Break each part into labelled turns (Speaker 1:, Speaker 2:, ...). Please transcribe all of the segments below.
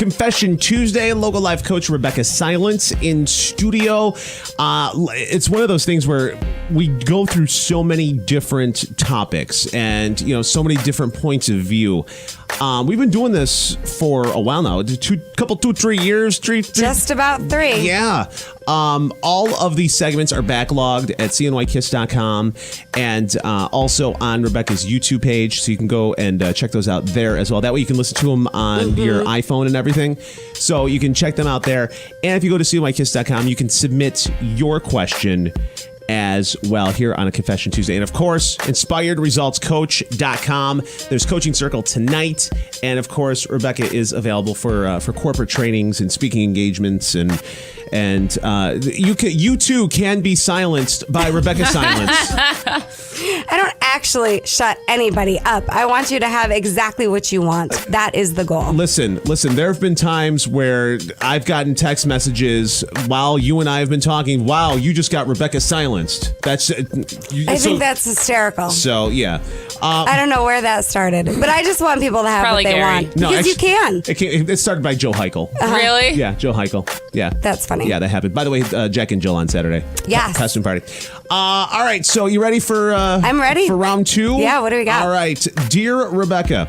Speaker 1: Confession Tuesday. Local life coach Rebecca Silence in studio. It's one of those things where we go through so many different topics and, so many different points of view. We've been doing this for a while now. 3 years.
Speaker 2: Just about 3.
Speaker 1: Yeah. All of these segments are backlogged at cnykiss.com and also on Rebecca's YouTube page. So you can go and check those out there as well. That way you can listen to them on your iPhone and everything. So you can check them out there. And if you go to cnykiss.com, you can submit your question as well here on a Confession Tuesday. And of course, inspiredresultscoach.com. There's Coaching Circle tonight. And of course, Rebecca is available for corporate trainings and speaking engagements. And you too can be silenced by Rebecca Silence.
Speaker 2: I don't actually shut anybody up. I want you to have exactly what you want. That is the goal.
Speaker 1: Listen, there have been times where I've gotten text messages while you and I have been talking. Wow, you just got Rebecca silenced. I
Speaker 2: think that's hysterical.
Speaker 1: So, yeah.
Speaker 2: I don't know where that started, but I just want people to have
Speaker 3: Probably
Speaker 2: what they
Speaker 3: Gary.
Speaker 2: want. Because you can.
Speaker 1: It started by Joe Heichel.
Speaker 3: Really?
Speaker 1: Yeah, Joe Heichel. Yeah.
Speaker 2: That's funny.
Speaker 1: Yeah, that happened. By the way, Jack and Jill on Saturday.
Speaker 2: Yes.
Speaker 1: Costume party. All right, so you ready for...
Speaker 2: I'm ready.
Speaker 1: For round 2?
Speaker 2: Yeah, what do we got?
Speaker 1: All right. Dear Rebecca,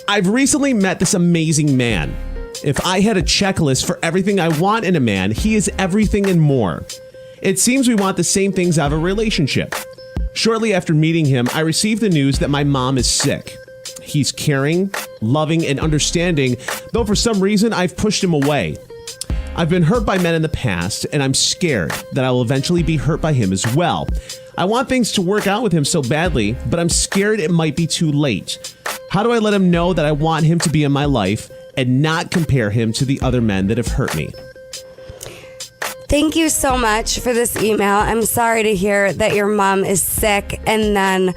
Speaker 1: I've recently met this amazing man. If I had a checklist for everything I want in a man, he is everything and more. It seems we want the same things out of a relationship. Shortly after meeting him, I received the news that my mom is sick. He's caring, loving, and understanding, though for some reason I've pushed him away. I've been hurt by men in the past, and I'm scared that I will eventually be hurt by him as well. I want things to work out with him so badly, but I'm scared it might be too late. How do I let him know that I want him to be in my life and not compare him to the other men that have hurt me?
Speaker 2: Thank you so much for this email. I'm sorry to hear that your mom is sick, and then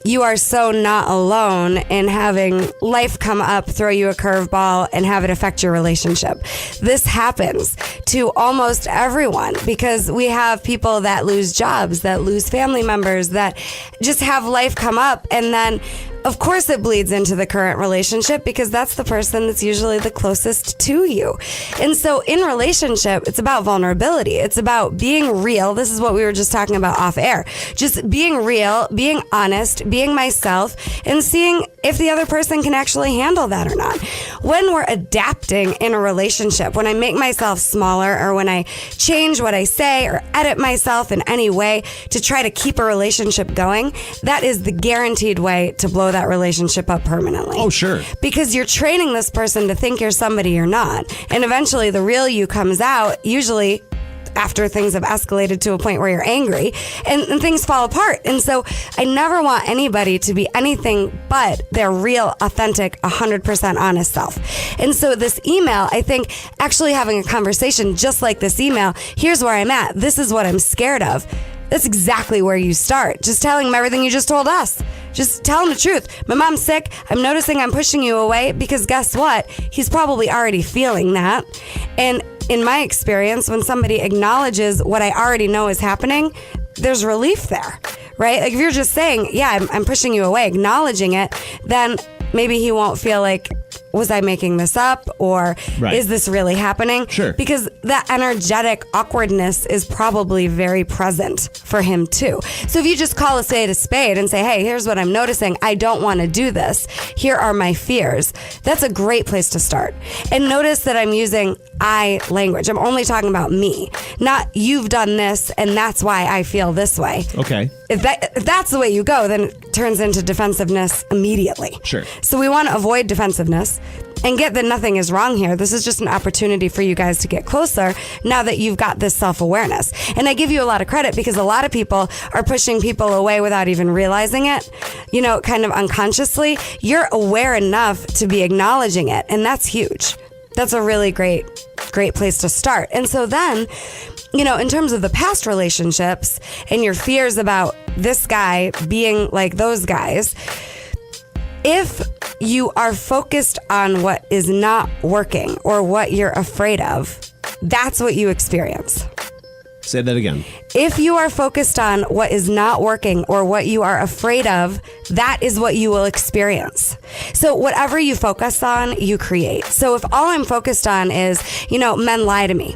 Speaker 2: you are so not alone in having life come up, throw you a curveball, and have it affect your relationship. This happens to almost everyone because we have people that lose jobs, that lose family members, that just have life come up, and then of course it bleeds into the current relationship because that's the person that's usually the closest to you. And so in relationship, it's about vulnerability. It's about being real. This is what we were just talking about off air. Just being real, being honest, being myself, and seeing if the other person can actually handle that or not. When we're adapting in a relationship, when I make myself smaller or when I change what I say or edit myself in any way to try to keep a relationship going, that is the guaranteed way to blow that relationship up permanently.
Speaker 1: Oh, sure.
Speaker 2: Because you're training this person to think you're somebody you're not. And eventually the real you comes out, usually after things have escalated to a point where you're angry and things fall apart. And so I never want anybody to be anything but their real, authentic, 100% honest self. And so this email, I think actually having a conversation just like this email, here's where I'm at. This is what I'm scared of. That's exactly where you start. Just telling him everything you just told us. Just tell him the truth. My mom's sick. I'm noticing I'm pushing you away because guess what? He's probably already feeling that. And in my experience, when somebody acknowledges what I already know is happening, there's relief there, right? Like if you're just saying, yeah, I'm pushing you away, acknowledging it, then maybe he won't feel like, was I making this up or is this really happening?
Speaker 1: Sure.
Speaker 2: Because that energetic awkwardness is probably very present for him too. So if you just call a spade and say, hey, here's what I'm noticing. I don't want to do this. Here are my fears. That's a great place to start. And notice that I'm using I language. I'm only talking about me, not you've done this and that's why I feel this way.
Speaker 1: Okay.
Speaker 2: If that's the way you go, then it turns into defensiveness immediately.
Speaker 1: Sure.
Speaker 2: So we want to avoid defensiveness and get that nothing is wrong here. This is just an opportunity for you guys to get closer now that you've got this self-awareness. And I give you a lot of credit because a lot of people are pushing people away without even realizing it, kind of unconsciously. You're aware enough to be acknowledging it, and that's huge. That's a really great place to start. And so then, in terms of the past relationships and your fears about this guy being like those guys, if you are focused on what is not working or what you're afraid of, that's what you experience.
Speaker 1: Say that again.
Speaker 2: If you are focused on what is not working or what you are afraid of, that is what you will experience. So whatever you focus on, you create. So if all I'm focused on is, men lie to me,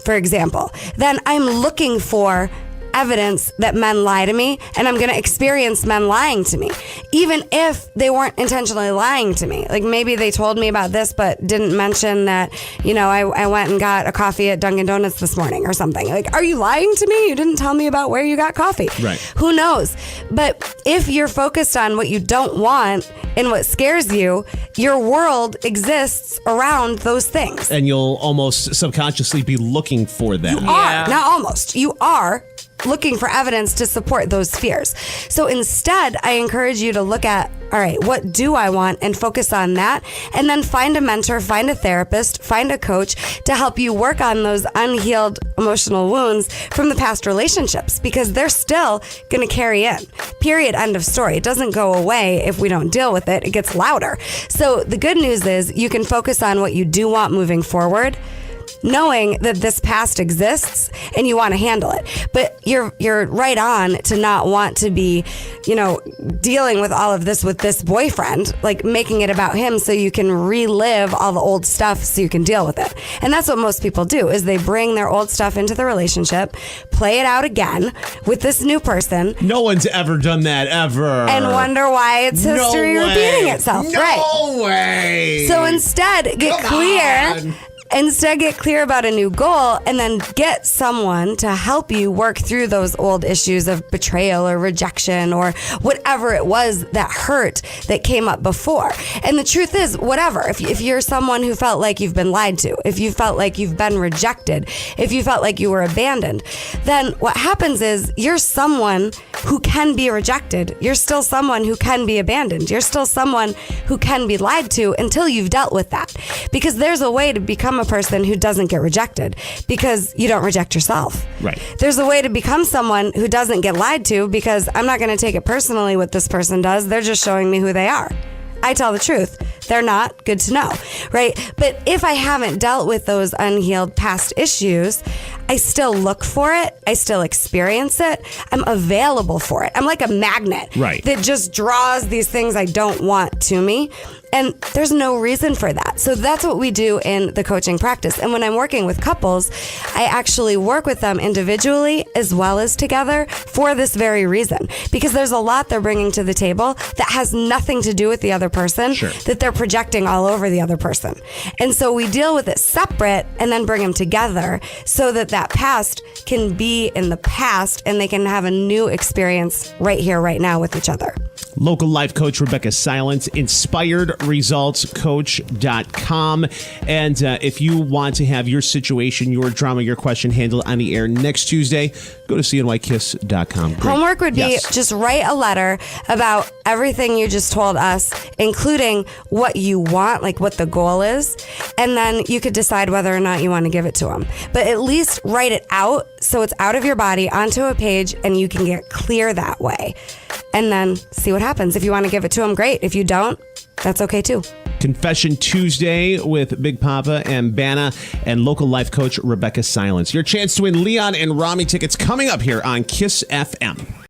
Speaker 2: for example, then I'm looking for evidence that men lie to me, and I'm going to experience men lying to me, even if they weren't intentionally lying to me. Like maybe they told me about this, but didn't mention that, I went and got a coffee at Dunkin' Donuts this morning or something. Like, are you lying to me? You didn't tell me about where you got coffee.
Speaker 1: Right.
Speaker 2: Who knows? But if you're focused on what you don't want and what scares you, your world exists around those things.
Speaker 1: And you'll almost subconsciously be looking for them.
Speaker 2: You are, not almost. You are looking for evidence to support those fears. So instead, I encourage you to look at, all right, what do I want, and focus on that, and then find a mentor, find a therapist, find a coach to help you work on those unhealed emotional wounds from the past relationships, because they're still going to carry in. Period. End of story. It doesn't go away if we don't deal with it. It gets louder. So the good news is you can focus on what you do want moving forward, knowing that this past exists and you want to handle it. But you're right on to not want to be, dealing with all of this with this boyfriend, like making it about him so you can relive all the old stuff so you can deal with it. And that's what most people do, is they bring their old stuff into the relationship, play it out again with this new person.
Speaker 1: No one's ever done that, ever.
Speaker 2: And wonder why it's history repeating itself.
Speaker 1: No way.
Speaker 2: So instead, get clear. Instead, get clear about a new goal, and then get someone to help you work through those old issues of betrayal or rejection or whatever it was that hurt that came up before. And the truth is, whatever, if you're someone who felt like you've been lied to, if you felt like you've been rejected, if you felt like you were abandoned, then what happens is you're someone who can be rejected. You're still someone who can be abandoned. You're still someone who can be lied to until you've dealt with that. Because there's a way to become a person who doesn't get rejected, because you don't reject yourself.
Speaker 1: Right.
Speaker 2: There's a way to become someone who doesn't get lied to, because I'm not going to take it personally what this person does. They're just showing me who they are. I tell the truth. They're not. Good to know, right? But if I haven't dealt with those unhealed past issues, I still look for it. I still experience it. I'm available for it. I'm like a magnet,
Speaker 1: right,
Speaker 2: that just draws these things I don't want to me. And there's no reason for that. So that's what we do in the coaching practice. And when I'm working with couples, I actually work with them individually as well as together for this very reason. Because there's a lot they're bringing to the table that has nothing to do with the other person,
Speaker 1: sure,
Speaker 2: that they're projecting all over the other person. And so we deal with it separate and then bring them together so that that past can be in the past and they can have a new experience right here, right now with each other.
Speaker 1: Local life coach Rebecca Silence, inspiredresultscoach.com. And if you want to have your situation, your drama, your question handled on the air next Tuesday, go to cnykiss.com. Great.
Speaker 2: Homework would be just write a letter about everything you just told us, including what you want, like what the goal is. And then you could decide whether or not you want to give it to them. But at least write it out so it's out of your body onto a page and you can get clear that way. And then see what happens. If you want to give it to them, great. If you don't, that's okay too.
Speaker 1: Confession Tuesday with Big Papa and Banna and local life coach Rebecca Silence. Your chance to win Leon and Rami tickets coming up here on Kiss FM.